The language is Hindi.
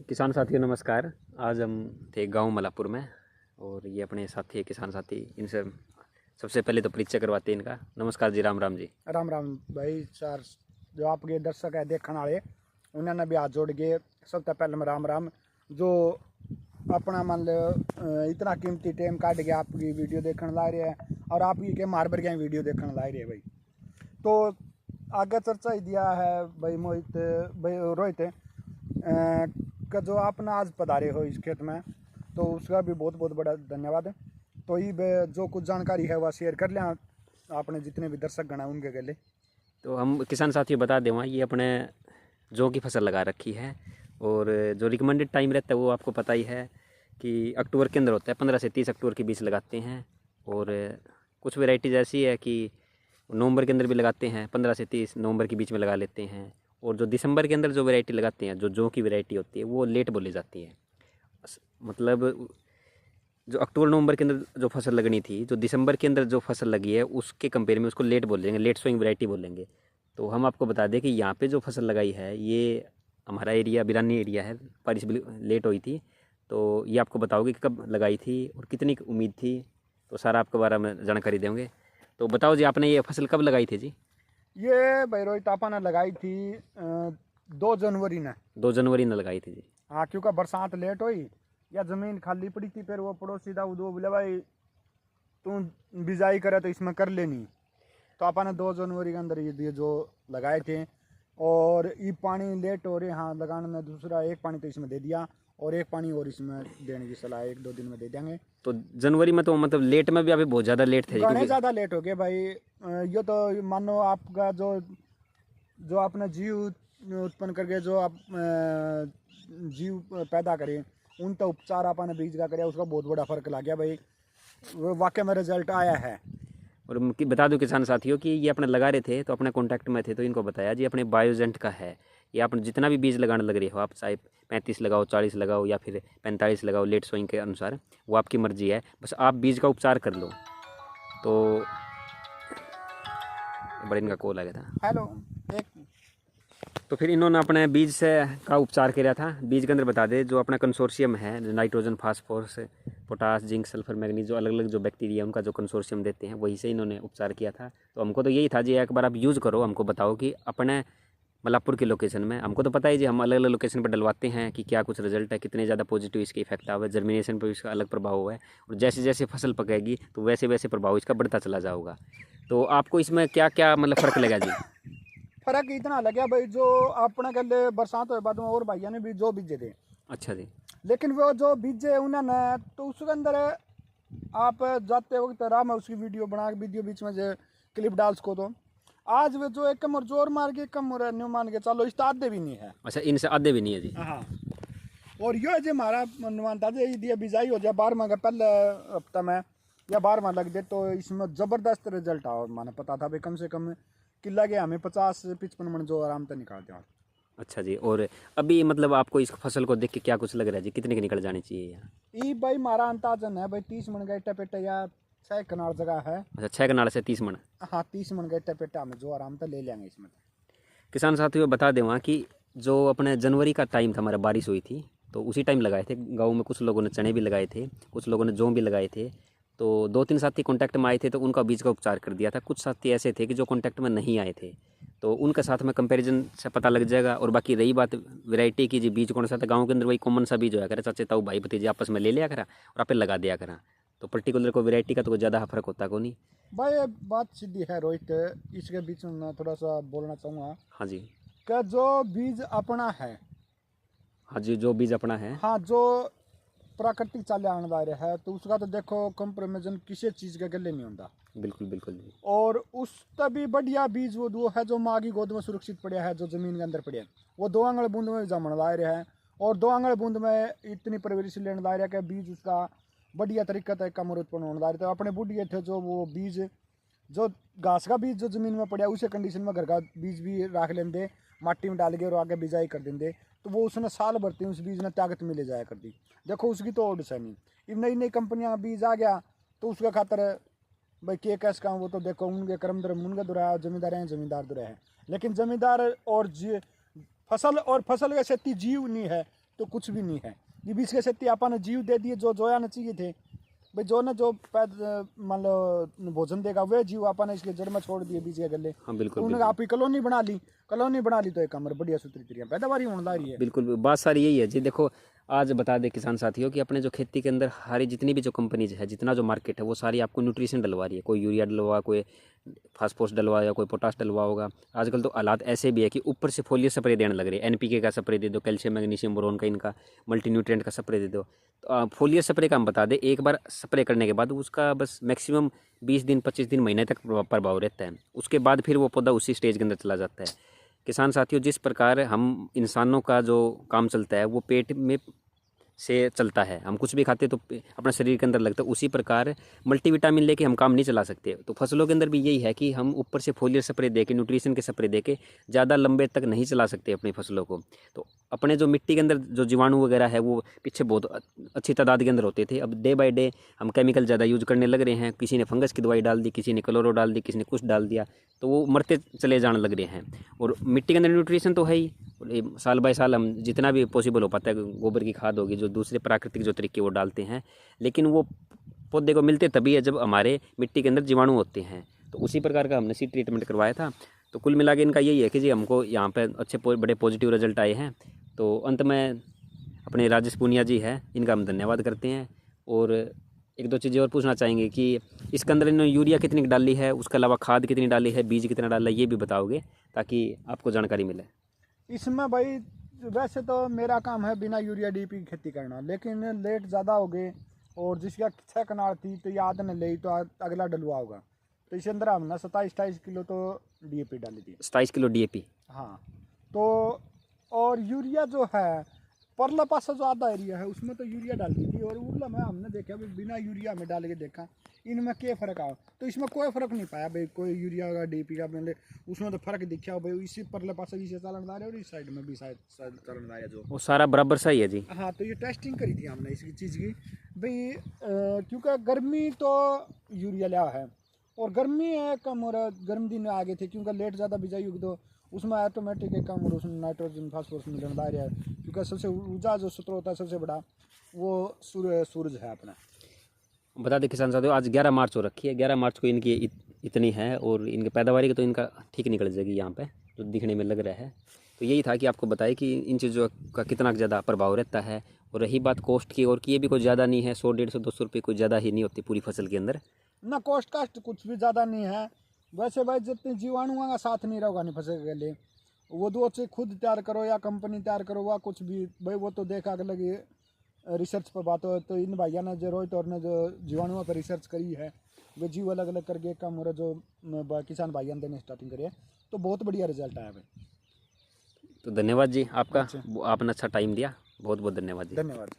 किसान साथियों नमस्कार। आज हम थे गांव मलापुर में और ये अपने साथी है किसान साथी। इनसे सबसे पहले तो परिचय करवाते हैं इनका। नमस्कार जी, राम राम जी। राम राम भाई सर, जो आपके दर्शक है देखने वाले उन्होंने भी हाथ जोड़ के सबसे पहले में राम राम। जो अपना मान लो इतना कीमती टाइम काट के आपकी वीडियो देखने ला रहे हैं और आपकी के मार भर के वीडियो देखने ला रहे हैं भाई। तो आगे चर्चा ही दिया है भाई मोहित भाई रोहित का जो आपने आज पधारे हो इस खेत में, तो उसका भी बहुत बहुत बड़ा धन्यवाद है। तो ये जो कुछ जानकारी है वह शेयर कर लें आपने जितने भी दर्शक गण हैं उनके गले। तो हम किसान साथियों बता दें, वहाँ ये अपने जौ की फसल लगा रखी है और जो रिकमेंडेड टाइम रहता है वो आपको पता ही है कि अक्टूबर के अंदर होता है। 15 से 30 अक्टूबर के बीच लगाते हैं। और कुछ वेराइटीज़ ऐसी है कि नवंबर के अंदर भी लगाते हैं, 15 से 30 नवंबर के बीच में लगा लेते हैं। और जो दिसंबर के अंदर जो वैरायटी लगाते हैं, जो जौ की वैरायटी होती है, वो लेट बोली जाती है। मतलब जो अक्टूबर नवंबर के अंदर जो फसल लगनी थी, जो दिसंबर के अंदर जो फसल लगी है, उसके कंपेयर में उसको लेट बोलेंगे, लेट सोइंग वैरायटी बोलेंगे। तो हम आपको बता दें कि यहाँ पे जो फसल लगाई है ये हमारा एरिया बिरानी एरिया है, बारिश लेट हुई थी। तो ये आपको बताओगे कि कब लगाई थी और कितनी उम्मीद थी, तो सारा आपके बारे में जानकारी देंगे। तो बताओ जी, आपने ये फसल कब लगाई थी जी? ये भाई रोहित आपा ने लगाई थी 2 जनवरी ने। 2 जनवरी ने लगाई थी जी। हाँ, क्योंकि बरसात लेट हुई या जमीन खाली पड़ी थी, फिर वो पड़ोसी था वो बोले भाई तू बिजाई करे तो इसमें कर लेनी। तो आपा ने 2 जनवरी के अंदर ये जो लगाए थे। और ये पानी लेट हो रहे हाँ लगाने में, दूसरा एक पानी तो इसमें दे दिया और एक पानी और इसमें देने की सलाह 1-2 दिन में दे देंगे। तो जनवरी में तो मतलब लेट में भी अभी बहुत ज़्यादा लेट थे घने क्योंकि ज़्यादा लेट हो गए भाई। ये तो मानो आपका जो जो आपने जीव उत्पन्न करके जो आप जीव पैदा करें उन तो उपचार आपने बीज का करे, उसका बहुत बड़ा फर्क लग गया भाई। वाकई में रिजल्ट आया है। और बता दूं किसान साथियों कि ये अपने लगा रहे थे तो अपने कांटेक्ट में थे, तो इनको बताया जी अपने बायोजेंट का है। ये आप जितना भी बीज लगाने लग रहे हो, आप चाहे 35 लगाओ, 40 लगाओ या फिर 45 लगाओ, लेट सोइंग के अनुसार, वो आपकी मर्जी है। बस आप बीज का उपचार कर लो। तो बड़े इनका कॉल आ गया था। हेलो एक तो फिर इन्होंने अपने बीज से का उपचार किया था। बीज के अंदर बता दें, जो अपना कंसोर्शियम है, nitrogen, phosphorus, potash, zinc, sulphur, manganese, जो अलग अलग जो बैक्टीरिया उनका जो कंसोर्शियम देते हैं, वही से इन्होंने उपचार किया था। तो हमको तो यही था जी, एक बार आप यूज़ करो, हमको बताओ कि अपने मलापुर की लोकेशन में, हमको तो पता ही जी, हम अलग अलग लोकेशन पर डलवाते हैं कि क्या कुछ रिजल्ट है, कितने ज़्यादा पॉजिटिव इसके इफेक्ट आवे, जर्मिनेशन पर इसका अलग प्रभाव है। और जैसे जैसे फसल पकेगी तो वैसे वैसे प्रभाव इसका बढ़ता चला जाएगा। तो आपको इसमें क्या क्या मतलब फ़र्क लगा जी? फर्क इतना लगा भाई, जो अपने गले बरसात हो बाद में और भाइयों ने भी जो बीजे थे, अच्छा जी। लेकिन वो जो बीजे उन्होंने तो उसके अंदर आप जाते वक्त राह में उसकी वीडियो बना के वीडियो बीच में जो क्लिप डाल सको। तो आज वो जो एक कम और जोर मार के कम और न्यू मान के चलो इस आधे भी नहीं है। अच्छा, इनसे आधे भी नहीं है जी? हाँ, और यो जो हमारा अनुमान था जो ये बिजाई हो जाए 12 का पहले हफ्ता में या 12 लग जाए तो इसमें ज़बरदस्त रिजल्ट आओ। माने पता था भाई कम से कम किला के हमें 50-55 मन जो आराम से निकालते हैं। अच्छा जी। और अभी मतलब आपको इस फसल को देख के क्या कुछ लग रहा है जी, कितने की निकल जानी चाहिए यहाँ? ये भाई हमारा अंदाजन है भाई 30 मन का इट्टा पेट्टा या 6 कनाल जगह है। अच्छा, 6 कनाल से 30 मन? हाँ, 30 मन का इट्टा पेट्टा हमें जो आराम से ले लेंगे इसमें। किसान साथियों बता दें, वहाँ कि जो अपने जनवरी का टाइम था, हमारा बारिश हुई थी, तो उसी टाइम लगाए थे। गाँव में कुछ लोगों ने चने भी लगाए थे, कुछ लोगों ने जौ भी लगाए थे। तो 2-3 साथी कॉन्टैक्ट में आए थे तो उनका बीज का उपचार कर दिया था। कुछ साथी ऐसे थे कि जो कॉन्टैक्ट में नहीं आए थे, तो उनके साथ में कंपैरिजन से पता लग जाएगा। और बाकी रही बात वैरायटी की जी, बीज कौन सा था, गाँव के अंदर वही कॉमन सा बीज होया करे, चाचे ताऊ भाई भतीजे आपस में ले लिया करा और आप लगा दिया करा। तो पर्टिकुलर को वैरायटी का तो कोई ज़्यादा फर्क होता को नहीं। भाई ये बात सीधी है रोहित, इसके बीच में मैं थोड़ा सा बोलना चाहूँगा हाँ जी। कि जो बीज अपना है, हाँ जी, जो बीज अपना है। हाँ, जो प्राकृतिक चाले आने वाले है तो उसका तो देखो कंपेरिजन किसी चीज़ के गले नहीं होता। बिल्कुल बिल्कुल जी। और उस तभी बढ़िया बीज वो है जो माँ की गोद में सुरक्षित पड़ा है, जो जमीन के अंदर पड़ा है। वो 2 आंगल बूंद में जमन ला रहे हैं और 2 आंगल बूंद में इतनी परवरिश लेने ला रहे हैं कि बीज उसका बढ़िया तरीका तक कम उत्पन्न होने ला रहे थे। अपने बुढ़िए थे जो वो बीज जो घास का बीज जो जमीन में पड़ा उसी कंडीशन में घर का बीज भी रख लेंगे, माटी में डाल के और आगे बिजाई कर देंगे, तो वो उसने साल भरते उस बीज ने ताकत मिले जाया करती। देखो उसकी तो और नहीं। अब नई नई कंपनियां बीज आ गया तो उसका खातर भाई के कैस का वो तो देखो उनके कर्म धर्म उनका दुरा है, जमींदार हैं जमींदार दुरा है। लेकिन जमींदार और फसल और फसल का क्षति जीव नहीं है तो कुछ भी नहीं है। ये बीज के सत्ती अपन ने जीव दे दिए जो जोया न चाहिए थे भाई, जो ना जो मान लो भोजन देगा वह जीव अपन ने इसके जड़ में छोड़ दिए बीज के गले। हाँ बिल्कुल, उन्होंने आप ही कॉलोनी बना ली, कॉलोनी बना ली तो एक कमर बढ़िया सूत्री तरीका पैदावार होने ला रही है। बिल्कुल बात सारी यही है जी। देखो आज बता दें किसान साथियों कि अपने जो खेती के अंदर हमारी जितनी भी जो कंपनीज है, जितना जो मार्केट है, वो सारी आपको न्यूट्रिशन डलवा रही है। कोई यूरिया डलवा, कोई फास्फोरस डलवा या कोई पोटाश डलवा होगा। आजकल तो हालात ऐसे भी है कि ऊपर से फोलियर स्प्रे देने लग रहे हैं। NPK का स्प्रे दे दो, कैल्शियम मैग्नीशियम बोरोन का, इनका मल्टी न्यूट्रिएंट का स्प्रे दे दो। तो फोलियर स्प्रे का हम बता दें, एक बार स्प्रे करने के बाद उसका बस मैक्सिमम 20 दिन 25 दिन महीने तक प्रभाव रहता है। उसके बाद फिर वो पौधा उसी स्टेज के अंदर चला जाता है। किसान साथियों, जिस प्रकार हम इंसानों का जो काम चलता है वो पेट में से चलता है, हम कुछ भी खाते तो अपना शरीर के अंदर लगता है, उसी प्रकार मल्टीविटामिन लेके हम काम नहीं चला सकते। तो फसलों के अंदर भी यही है कि हम ऊपर से फोलियर स्प्रे देके, न्यूट्रिशन के स्प्रे देके ज़्यादा लंबे तक नहीं चला सकते अपनी फसलों को। तो अपने जो मिट्टी के अंदर जो जीवाणु वगैरह है वो पीछे बहुत अच्छी तादाद के अंदर होते थे। अब डे बाय डे हम केमिकल ज़्यादा यूज करने लग रहे हैं। किसी ने फंगस की दवाई डाल दी, किसी ने क्लोरो डाल दी, किसी ने कुछ डाल दिया, तो वो मरते चले जाने लग रहे हैं। और मिट्टी के अंदर न्यूट्रिशन तो है ही, साल बाय साल हम जितना भी पॉसिबल हो पाता है, गोबर की खाद होगी, जो दूसरे प्राकृतिक जो तरीके वो डालते हैं, लेकिन वो पौधे को मिलते तभी है जब हमारे मिट्टी के अंदर जीवाणु होते हैं। तो उसी प्रकार का हमने सीड ट्रीटमेंट करवाया था। तो कुल मिला के इनका यही है कि जी हमको यहाँ पे अच्छे बड़े पॉजिटिव रिजल्ट आए हैं। तो अंत में अपने राजेश पूनिया जी हैं, इनका हम धन्यवाद करते हैं। और एक दो चीज़ें और पूछना चाहेंगे कि इसके अंदर इन्होंने यूरिया कितनी डाली है, उसके अलावा खाद कितनी डाली है, बीज कितना डाला है, ये भी बताओगे ताकि आपको जानकारी मिले। इसमें भाई वैसे तो मेरा काम है बिना यूरिया DAP की खेती करना, लेकिन लेट ज़्यादा हो गए और जिसका 6 कनाल थी तो याद ने ले तो अगला डलवा होगा। तो इसके अंदर हमने 27-28 किलो तो DAP डाली थी। 27 किलो DAP? हाँ। तो और यूरिया जो है परला पासा जो आधा एरिया है उसमें तो यूरिया डाल दी थी, और उरला में हमने देखा भाई बिना यूरिया में डाल के देखा इनमें क्या फ़र्क आया। तो इसमें कोई फ़र्क नहीं पाया भाई, कोई यूरिया का DAP का मैंने उसमें तो फ़र्क दिखा भाई। इसी परले पासा भी से चलन रहा है और इस साइड में भी शायद चलन रहा है जो वो सारा बराबर सही है जी। हाँ। तो ये टेस्टिंग करी थी हमने इसकी चीज़ की भाई, क्योंकि गर्मी तो यूरिया लिया है और गर्मी है कम, और गर्म दिन आ गए थे क्योंकि लेट ज़्यादा बिजाई उग दो उसमें ऑटोमेटिक है कम, और उसमें नाइट्रोजन फास्फोरस मिलने ला रहा है। क्योंकि सबसे ऊर्जा जो स्रोत होता है सबसे बड़ा वो सूरज है अपना। बता दें किसान साथियों, आज 11 मार्च हो रखी है। 11 मार्च को इनकी इतनी है और इनकी पैदावारी की तो इनका ठीक निकल जाएगी यहाँ पे जो दिखने में लग रहा है। तो यही था कि आपको बताए कि इन चीज़ों का कितना ज़्यादा प्रभाव रहता है। और रही बात कॉस्ट की, और कि ये भी कोई ज़्यादा नहीं है, 100, 150, 200 रुपये कोई ज़्यादा ही नहीं होती पूरी फसल के अंदर ना। कॉस्ट कास्ट कुछ भी ज़्यादा नहीं है वैसे भाई, जितने जीवाणुओं का साथ नहीं रहेगा नहीं फसल के लिए, वो दो से खुद तैयार करो या कंपनी तैयार करो वह कुछ भी भाई, वो तो देखा के लगी रिसर्च पर बात हो। तो इन भाइयों ने जो रोहित और ने जो जीवाणुओं पर रिसर्च करी है वो जीव अलग अलग करके कम, और जो किसान भाइयों ने स्टार्टिंग करी है तो बहुत बढ़िया रिजल्ट आया भाई। तो धन्यवाद जी आपका, आपने अच्छा टाइम दिया, बहुत बहुत धन्यवाद जी। धन्यवाद।